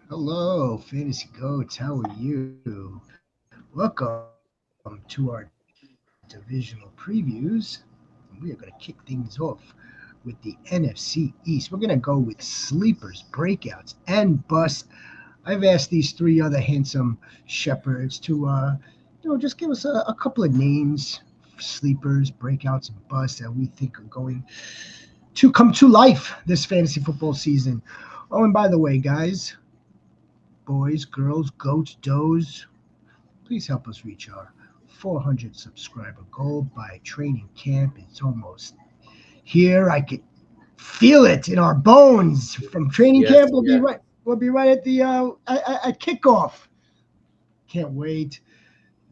Hello, Fantasy Goats. How are you? Welcome to our divisional previews. We are going to kick things off with the NFC East. We're going to go with sleepers, breakouts, and busts. I've asked these three other handsome shepherds to, just give us a couple of names, sleepers, breakouts, and busts that we think are going to come to life this fantasy football season. Oh, and by the way, guys, boys, girls, goats, does, please help us reach our 400 subscriber goal by training camp. It's almost here. I could feel it in our bones from training Yes, camp. We'll be yes. right. We'll be right at the at kickoff. Can't wait.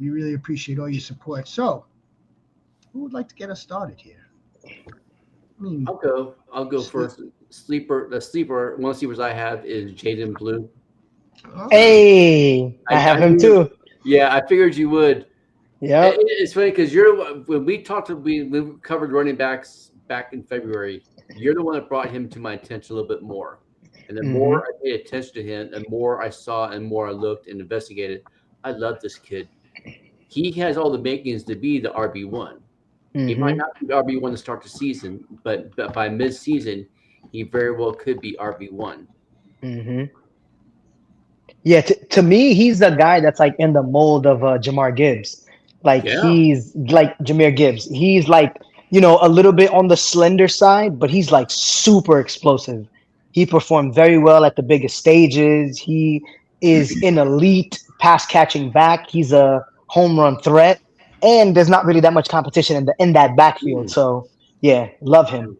We really appreciate all your support. So, who would like to get us started here? I mean, I'll go first. One of the sleepers I have is Jaydon Blue. oh, Um, Hey, I I have him knew, too. yeah, I figured you would. Yep. It's funny because you're when we talked to we covered running backs back in February. You're the one that brought him to my attention a little bit more, and the more Mhm. I paid attention to him, the more I saw and more I looked and investigated. I love this kid. He has all the makings to be the RB1. He might Mhm. not be RB1 to start the season, but by mid-season, he very well could be RB1. Mhm. Yeah. To me, he's the guy that's like in the mold of Jamar Gibbs. Like Yeah. he's like Jameer Gibbs. He's like a little bit on the slender side, but he's like super explosive. He performed very well at the biggest stages. He is an elite pass catching back. He's a home run threat, and there's not really that much competition in that backfield. Mm, So yeah, love him.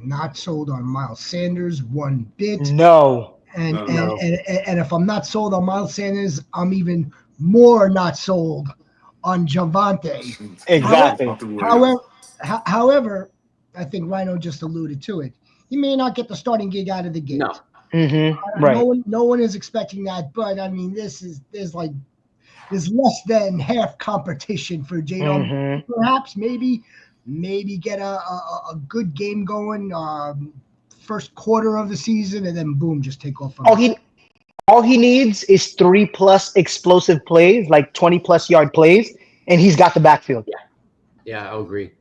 not sold on Miles Sanders one bit. No. And Not at and, all. no. and and if I'm not sold on Miles Sanders, I'm even more not sold on Javante. Yeah, However, Exactly. Devontae Williams. however, however, I think Rhino just alluded to it. He may not get the starting gig out of the gate. No. Right. No one is expecting that, but I mean, there's less than half competition for Jadon. hmm Perhaps maybe get a good game going first quarter of the season, and then boom, just take off from All there. he needs is 3+ explosive plays, like 20+ yard plays, and he's got the backfield. Yeah. Yeah, I'll agree.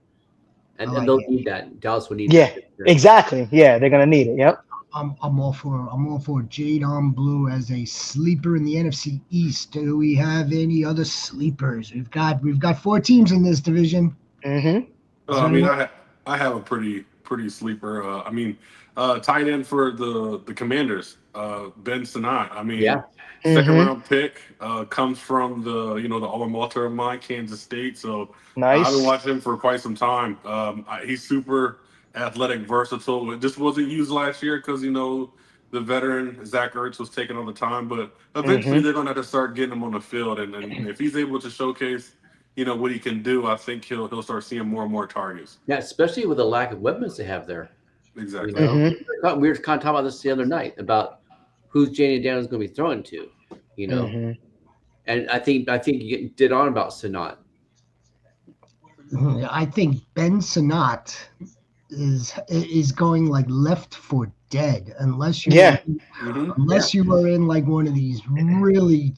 I And like they'll it. need that. Dallas will need that Yeah, this year. exactly. Yeah, they're gonna need it. Yep. I'm all for Jaydon Blue as a sleeper in the NFC East. Do we have any other sleepers? We've got four teams in this division. hmm Is there I mean, anyone? I have a pretty sleeper. Tight end for the Commanders, Ben Sinnotte. I mean, Yeah. second hmm round pick, comes from the alma mater of mine, Kansas State. So I've been Nice. watching him for quite some time. He's super athletic, versatile. It just wasn't used last year because the veteran Zach Ertz was taking all the time. But eventually hmm they're gonna have to start getting him on the field, and if he's able to showcase what he can do, I think he'll start seeing more and more targets. Yeah, especially with the lack of weapons they have there. You Exactly. know, hmm we were kind of talking about this the other night about who's Janie Daniels going to be throwing to. You know, hmm and I think you did on about Sinat. I think Ben Sinnott is going like left for dead Yeah. Yeah. unless you are in like one of these really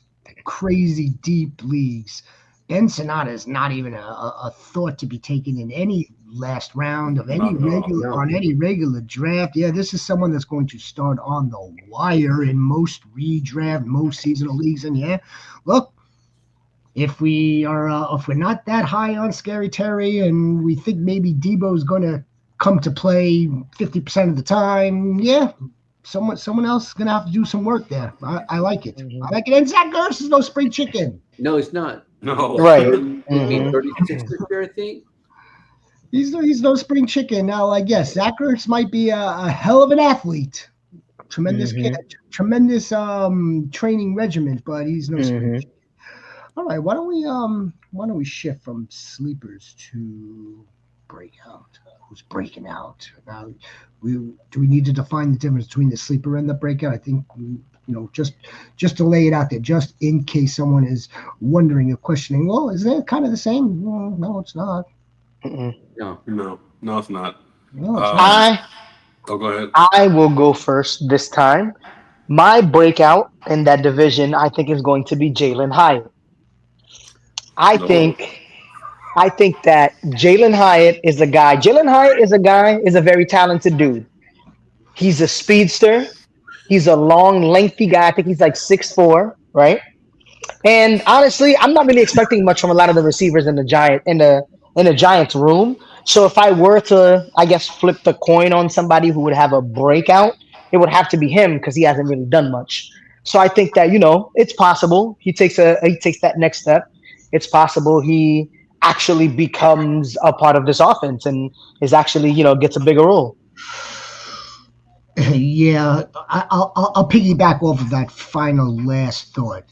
crazy deep leagues. Ben Sonata is not even a thought to be taken in any last round of any Not at all. regular No. on any regular draft. Yeah, this is someone that's going to start on the wire in most redraft, most seasonal leagues. And yeah, look, if we're not that high on Scary Terry and we think maybe Debo's going to come to play 50% of the time, yeah, someone else is going to have to do some work there. I like it. hmm I like it. And Zach Ertz is no spring chicken. No, he's not. He's No. what Right. 30? He's gonna be hmm 36 this year, I think. He's no spring chicken. Now, I guess Zach Ertz might be a hell of an athlete. Tremendous hmm catch, tremendous training regimen, but he's no spring hmm chicken. All right, why don't we shift from sleepers to breakout? Who's breaking out now? We need to define the difference between the sleeper and the breakout? I think just to lay it out there, just in case someone is wondering or questioning. Well, isn't it kind of the same? Well, no, it's not. hmm No. No. No, it's not. No, it's not. Um. I Oh, go ahead. I will go first this time. My breakout in that division, I think, is going to be Jaylin Hyatt. I No. think I think that Jaylin Hyatt is a guy. Jaylin Hyatt is a guy, is a very talented dude. He's a speedster. He's a long, lengthy guy. I think he's like 6'4", right? And honestly, I'm not really expecting much from a lot of the receivers in the Giants room. So if I were to, I guess, flip the coin on somebody who would have a breakout, it would have to be him because he hasn't really done much. So I think that it's possible he takes that next step. It's possible he actually becomes a part of this offense and is actually gets a bigger role. Yeah, I'll piggyback off of that final last thought.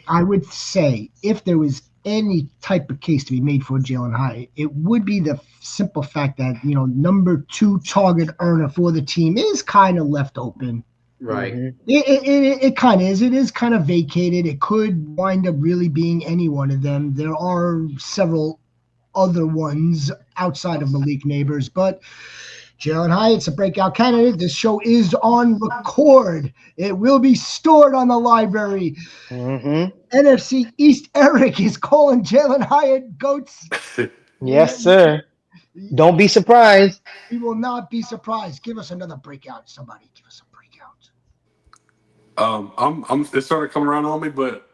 I would say if there was any type of case to be made for Jalen Hyatt, it would be the simple fact that number two target earner for the team is kind of left open. Right. It kind of is. It is kind of vacated. It could wind up really being any one of them. There are several other ones outside of Malik Neighbors, but Jaylin Hyatt's a breakout candidate. This show is on record. It will be stored on the library. Mm-hmm. NFC East Eric is calling Jaylin Hyatt goats. Yes, sir. Don't be surprised. We will not be surprised. Give us another breakout. Somebody give us a breakout. It started coming around on me, but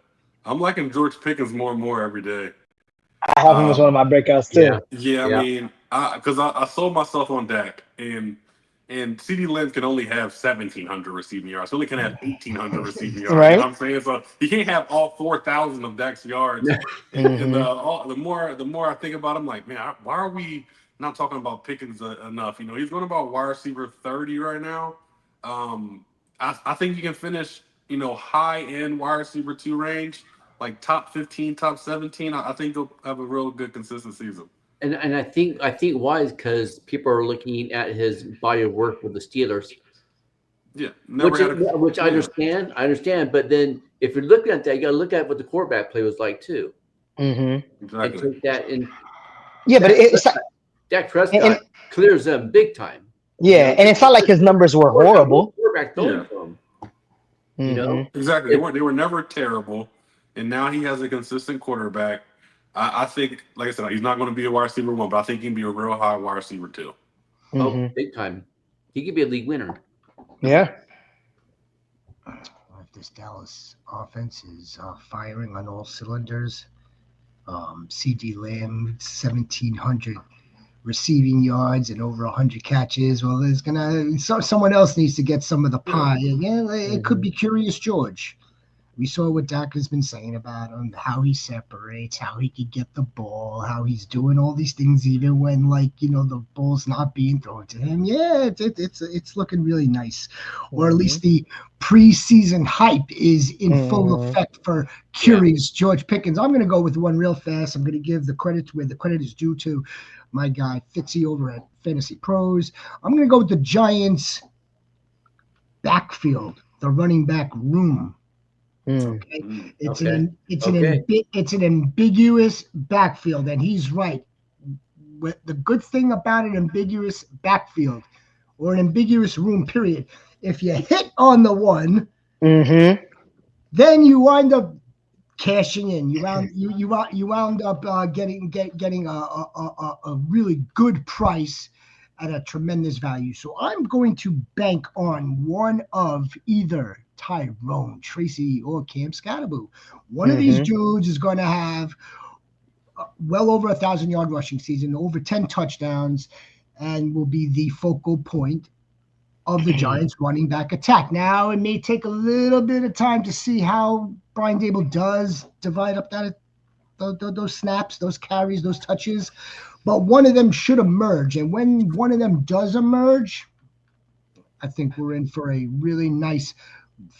I'm liking George Pickens more and more every day. I have him as one of my breakouts too. Yeah. Yeah, I Yeah. mean, because I sold myself on Dak, and CD Lamb can only have 1,700 receiving yards. He only can have 1,800 receiving yards. Right. You know what I'm saying? So he can't have all 4,000 of Dak's yards. And the more I think about him, like, man, why are we not talking about Pickens enough? He's going about wide receiver 30 right now. I think you can finish, high end wide receiver 2 range, like top 15, top 17. I think he'll have a real good consistent season. And I think why is because people are looking at his body of work with the Steelers, Yeah, never which had a, which I yeah. understand. I understand, but then if you're looking at that, you got to look at what the quarterback play was like too, and Exactly. take that in. Yeah, but it's like, Dak Prescott and clears them big time. yeah, and it's not like his numbers were horrible. Quarterback throwing Yeah. to him. Mhm. Exactly. They were never terrible, and now he has a consistent quarterback. I think, like I said, he's not going to be a wide receiver 1, but I think he can be a real high wide receiver 2. Oh, big time. He could be a league winner. Yeah. If this Dallas offense is firing on all cylinders, C.D. Lamb 1,700 receiving yards and over 100 catches. Well, someone else needs to get some of the pie. And it could be Curious George. We saw what Dak has been saying about him, how he separates, how he could get the ball, how he's doing all these things even when, the ball's not being thrown to him. Yeah, it's looking really nice. Or at least the preseason hype is in full effect for Curious George Pickens. I'm going to go with one real fast. I'm going to give the credit where the credit is due to my guy Fitzy over at Fantasy Pros. I'm going to go with the Giants backfield, the running back room. Okay. It's an ambiguous backfield, and he's right. The good thing about an ambiguous backfield or an ambiguous room, period, if you hit on the one, then you wind up cashing in. You wound up getting a really good price at a tremendous value. So I'm going to bank on one of either Tyrone, Tracy, or Cam Scatterboo. One of these dudes is going to have well over 1,000-yard rushing season, over 10 touchdowns, and will be the focal point of the Giants running back attack. Now, it may take a little bit of time to see how Brian Dable does divide up those snaps, those carries, those touches, but one of them should emerge. And when one of them does emerge, I think we're in for a really nice,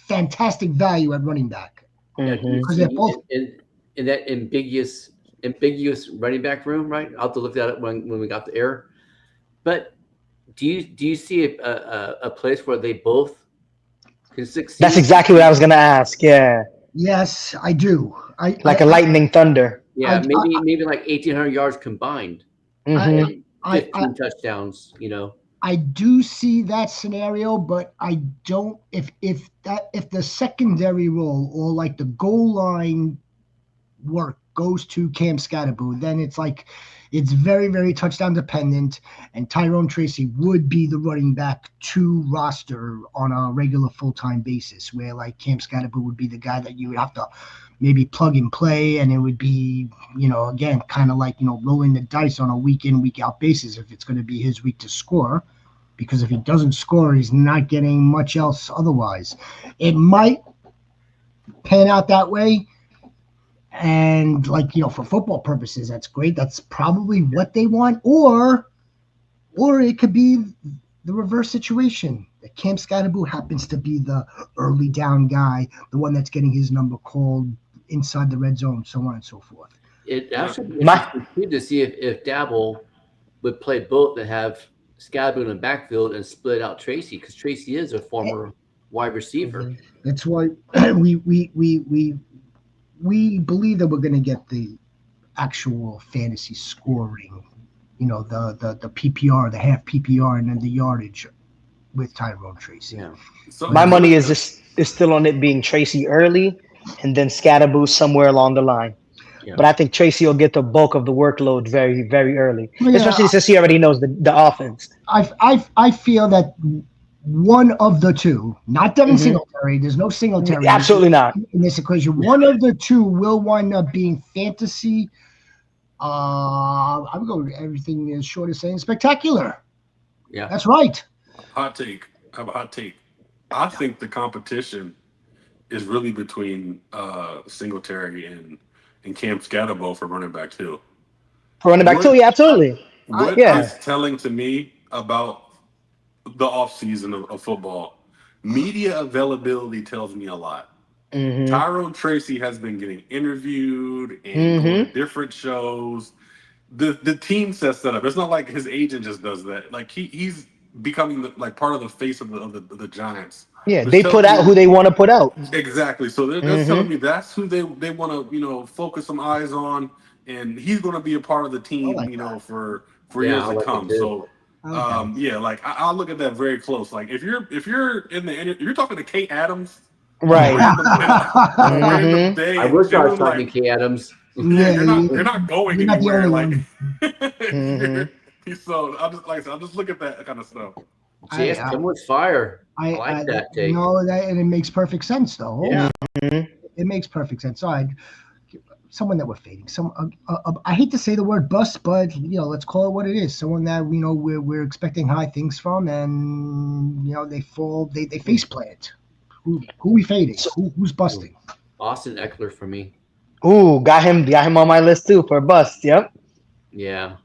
fantastic value at running back. Because they're both in that ambiguous running back room, right? I'll have to look that up when we got the air. But do you see a place where they both can succeed? That's exactly what I was going to ask. Yeah. Yes, I do. Like a lightning thunder. Yeah, maybe like 1,800 yards combined. 15 touchdowns, I do see that scenario, but I don't. If the secondary role or like the goal line work goes to Cam Scatterboo, then it's like it's very, very touchdown dependent, and Tyrone Tracy would be the running back to roster on a regular full time basis, where like Cam Scatterboo would be the guy that you would have to maybe plug and play, and it would be, again, kind of like, rolling the dice on a week in, week out basis if it's going to be his week to score. Because if he doesn't score, he's not getting much else otherwise. It might pan out that way. And like, for football purposes, that's great. That's probably what they want. Or it could be the reverse situation. That Cam Scatterboo happens to be the early down guy, the one that's getting his number called inside the red zone, so on and so forth. It actually be interesting to see if Dabble would play both and have Scatterboo in the backfield and split out Tracy, because Tracy is a former wide receiver. That's why we believe that we're going to get the actual fantasy scoring, the PPR, the half PPR, and then the yardage with Tyrone Tracy. Yeah. So my money is still on it being Tracy early and then Scatterboo somewhere along the line. Yeah. But I think Tracy will get the bulk of the workload very, very early, especially since he already knows the offense. I feel that one of the two, not Devin Singletary, there's no Singletary. Absolutely not. In this equation, one of the two will wind up being fantasy. I'm going everything as short as saying spectacular. Yeah. That's right. Hot take. I have a hot take. I think the competition is really between Singletary and Cam Scatterboo for running back two. For running back two, yeah, absolutely. What is telling to me about the offseason of football? Media availability tells me a lot. Tyrone Tracy has been getting interviewed and going to different shows. The team sets that up. It's not like his agent just does that. Like he's becoming part of the face of the Giants. Yeah, they put out who they want to put out. Exactly. So they're telling me that's who they want to focus some eyes on, and he's going to be a part of the team, for years to come. So I'll look at that very close. Like if you're in the you're talking to Kate Adams, right? I wish I was talking to Kate Adams. Yeah, you're not going anywhere. So I'll just look at that kind of stuff. Yes, come with fire. I like that take. And it makes perfect sense, though. Yeah, it makes perfect sense. So someone that we're fading. I hate to say the word bust, but let's call it what it is. Someone that we're expecting high things from, and they fall. They face plant. Who we fading? Who's busting? Austin Ekeler for me. Ooh, got him on my list too for bust. Yep. Yeah.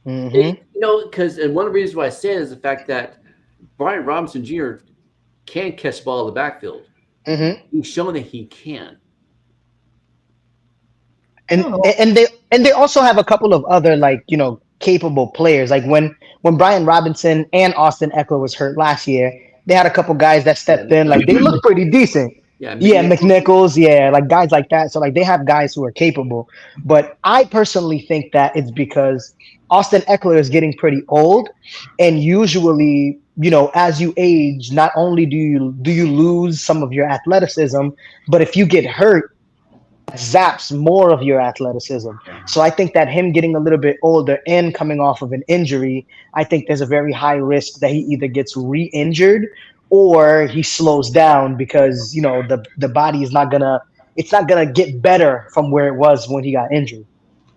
Because and one of the reasons why I say it is the fact that Brian Robinson Jr. can catch the ball in the backfield. He's shown that he can. And they also have a couple of other capable players. Like when Brian Robinson and Austin Ekeler was hurt last year, they had a couple guys that stepped in. Like they look pretty decent. Yeah, McNichols, like guys like that. So they have guys who are capable. But I personally think that it's because Austin Ekeler is getting pretty old, and usually, as you age, not only do you lose some of your athleticism, but if you get hurt, it zaps more of your athleticism. So I think that him getting a little bit older and coming off of an injury, I think there's a very high risk that he either gets re-injured or he slows down because the body is not gonna get better from where it was when he got injured.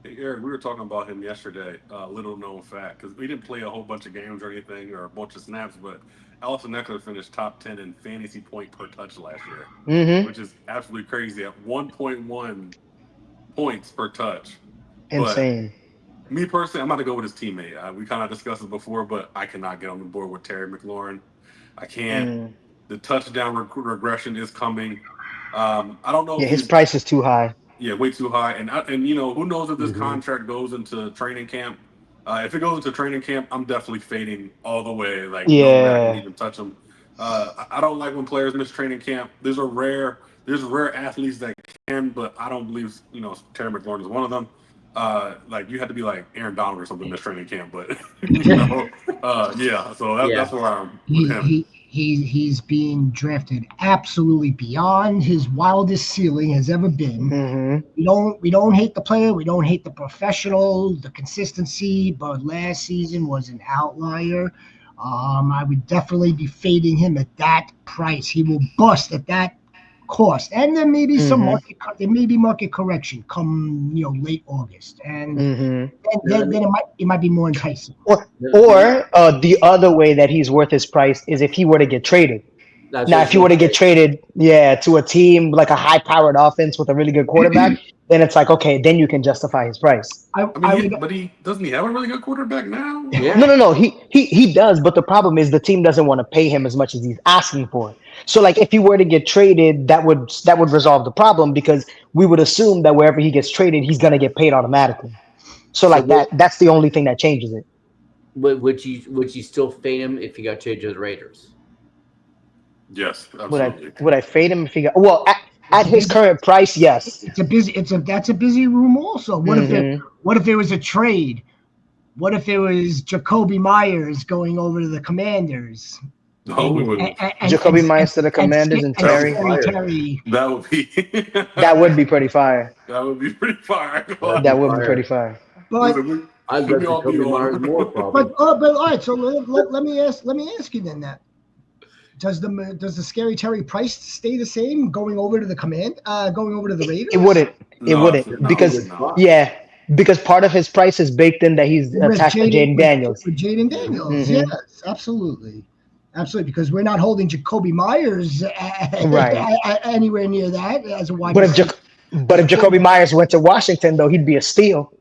Hey, Eric, we were talking about him yesterday. Little known fact, because we didn't play a whole bunch of games or anything or a bunch of snaps, but Austin Ekeler finished top 10 in fantasy point per touch last year, which is absolutely crazy at 1.1 points per touch. Insane. But me personally, I'm about to go with his teammate. We kind of discussed it before, but I cannot get on the board with Terry McLaurin. I can't. The touchdown regression is coming. I don't know. Yeah, his price is too high. Yeah, way too high. And who knows if this contract goes into training camp? If it goes into training camp, I'm definitely fading all the way. No man can even touch him. I don't like when players miss training camp. There's rare athletes that can, but I don't believe Terry McLaurin is one of them. like you had to be like Aaron Donald or something in this training camp, but yeah. So that's where I'm with him. He's being drafted absolutely beyond his wildest ceiling has ever been. Mm-hmm. We don't hate the player, we don't hate the professional, the consistency, but last season was an outlier. I would definitely be fading him at that price. He will bust at that cost, and there may be market correction come late August, and then it might be more enticing. Or the other way that he's worth his price is if he were to get traded. That's Now, what if you were to get traded, to a team like a high-powered offense with a really good quarterback, then it's like, okay, then you can justify his price. I mean, but he doesn't he have a really good quarterback now? Yeah. No. He does, but the problem is the team doesn't want to pay him as much as he's asking for. So, like, if he were to get traded, that would resolve the problem because we would assume that wherever he gets traded, he's gonna get paid automatically. So like that's the only thing that changes it. Would you still fade him if he got traded to the Raiders? Yes, absolutely. Would I fade him if he got at his current price? Yes. That's a busy room. Also, what if there was a trade? What if it was Jacoby Myers going over to the Commanders? No, we wouldn't. Jacoby Myers to the Commanders and Terry. That would be. That would be pretty fire. That would be pretty fire. That would be pretty fire. But I love Jacoby Myers more. Probably. But all right. So let me ask you then that. Does the Scary Terry price stay the same going over to the going over to the Raiders? It wouldn't because part of his price is baked in that he's attached to Jaden Daniels. With Jaden Daniels, yes, absolutely, because we're not holding Jacoby Myers anywhere near that as a wide receiver. But if Jacoby Myers went to Washington, though, he'd be a steal.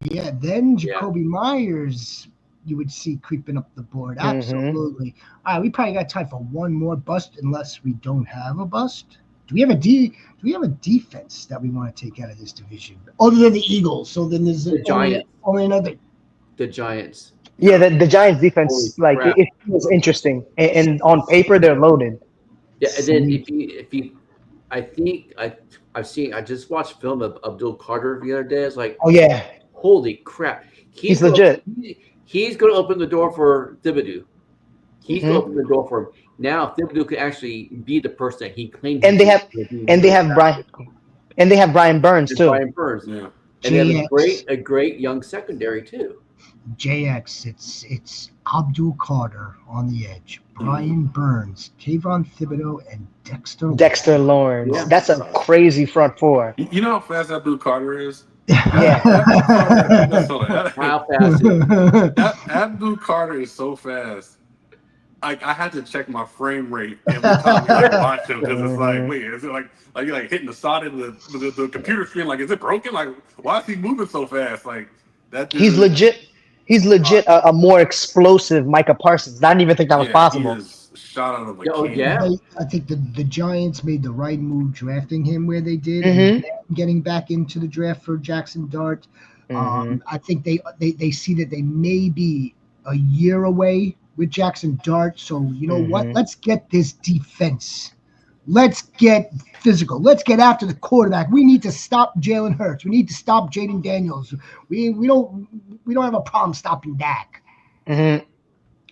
Yeah, then Jacoby Myers you would see creeping up the board. Absolutely. All right, we probably got time for one more bust unless we don't have a bust. Do we have a defense that we want to take out of this division other than the Eagles? So then there's the Giants. Only another. The Giants. Yeah, the Giants defense it was interesting, and on paper they're loaded. Yeah, and then if you, I think I just watched film of Abdul Carter the other day. It's like, oh yeah, holy crap, he's legit. He's going to open the door for Thibodeau. He's going to open the door for him. Now Thibodeau could actually be the person that he claimed. And they have Brian Burns too. Brian Burns, yeah. And they have a great young secondary too. JX, it's Abdul Carter on the edge, Brian Burns, Kayvon Thibodeau, and Dexter Lawrence. Yeah. That's a crazy front four. You know how fast Abdul Carter is? Yeah. How fast? Abdul Carter is so fast. I had to check my frame rate every time I watch him because it's like, wait, is it like you're like hitting the side of the computer screen? Like, is it broken? Like, why is he moving so fast? Like that. He's legit. He's legit a more explosive Micah Parsons. I didn't even think that was possible. He is shot out of a cannon. I think the Giants made the right move drafting him where they did, and getting back into the draft for Jackson Dart. I think they see that they may be a year away with Jackson Dart. So you know what? Let's get this defense. Let's get physical. Let's get after the quarterback. We need to stop Jalen Hurts. We need to stop Jaden Daniels. We don't have a problem stopping Dak. And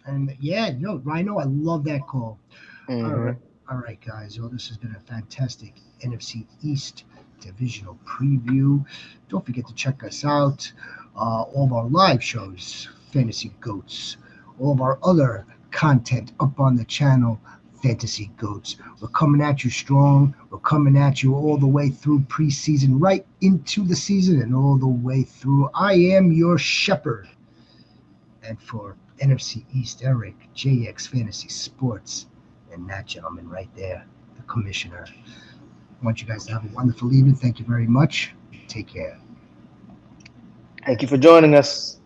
Rhino, I love that call. All right, guys. Well, this has been a fantastic NFC East divisional preview. Don't forget to check us out. All of our live shows, Fantasy Goats. All of our other content up on the channel, Fantasy Goats. We're coming at you strong. We're coming at you all the way through preseason, right into the season, and all the way through. I am your shepherd. And for NFC East, Eric, JX Fantasy Sports, and that gentleman right there, the commissioner. I want you guys to have a wonderful evening. Thank you very much. Take care. Thank you for joining us.